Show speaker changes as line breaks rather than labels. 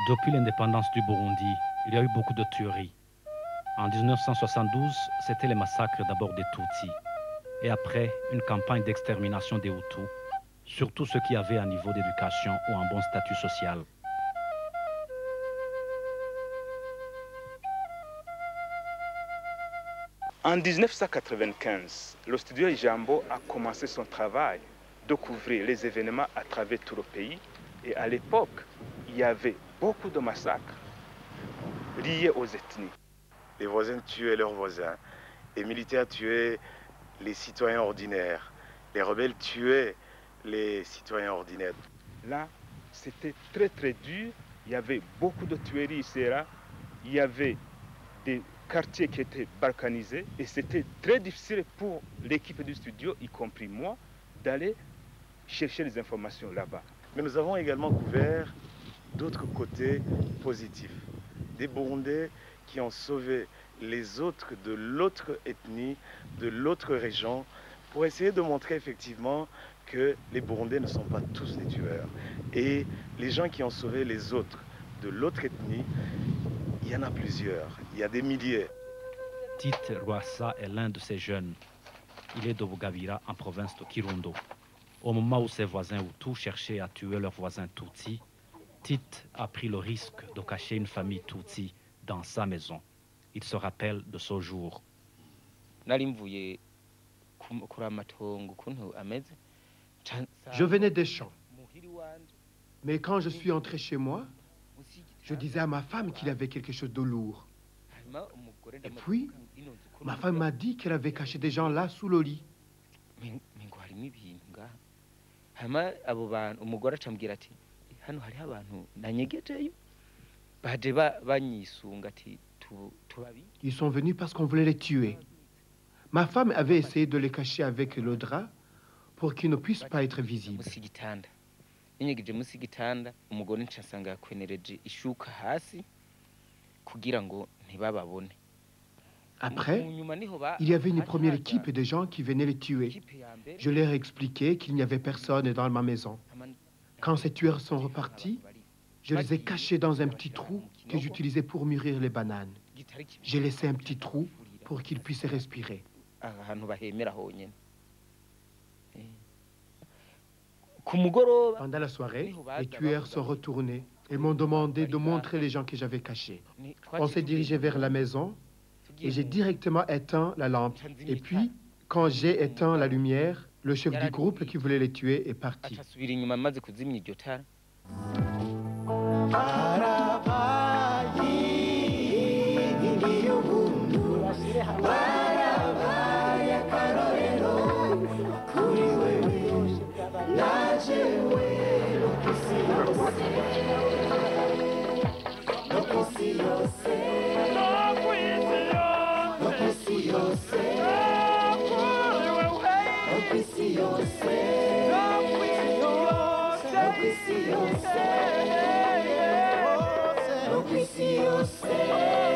Depuis l'indépendance du Burundi, il y a eu beaucoup de tueries. En 1972, c'était les massacres d'abord des Tutsis. Et après, une campagne d'extermination des Hutus, surtout ceux qui avaient un niveau d'éducation ou un bon statut social.
En 1995, le studio Ijambo a commencé son travail de couvrir les événements à travers tout le pays. Et à l'époque, il y avait beaucoup de massacres liés aux ethnies.
Les voisins tuaient leurs voisins. Les militaires tuaient les citoyens ordinaires. Les rebelles tuaient les citoyens ordinaires.
Là, c'était très très dur. Il y avait beaucoup de tueries ici et là. Il y avait des quartiers qui étaient balkanisés. Et c'était très difficile pour l'équipe du studio, y compris moi, d'aller chercher les informations là-bas.
Mais nous avons également couvert d'autres côtés positifs. Des Burundais qui ont sauvé les autres de l'autre ethnie, de l'autre région, pour essayer de montrer effectivement que les Burundais ne sont pas tous des tueurs. Et les gens qui ont sauvé les autres de l'autre ethnie, il y en a plusieurs, il y a des milliers.
Tite Rwasa est l'un de ces jeunes. Il est de Bugabira, en province de Kirundo. Au moment où ses voisins Hutus cherchaient à tuer leurs voisins Tutsi, Tite a pris le risque de cacher une famille Tutsi dans sa maison. Il se rappelle de ce jour.
Je venais des champs. Mais quand je suis entré chez moi, je disais à ma femme qu'il y avait quelque chose de lourd. Et puis, ma femme m'a dit qu'elle avait caché des gens là sous le lit. Ils sont venus parce qu'on voulait les tuer. Ma femme avait essayé de les cacher avec le drap pour qu'ils ne puissent pas être visibles. Après, il y avait une première équipe de gens qui venaient les tuer. Je leur ai expliqué qu'il n'y avait personne dans ma maison. Quand ces tueurs sont repartis, je les ai cachés dans un petit trou que j'utilisais pour mûrir les bananes. J'ai laissé un petit trou pour qu'ils puissent respirer. Pendant la soirée, les tueurs sont retournés et m'ont demandé de montrer les gens que j'avais cachés. On s'est dirigé vers la maison et j'ai directement éteint la lampe. Et puis, quand j'ai éteint la lumière, le chef du groupe qui voulait les tuer est parti.
Não precisa ser.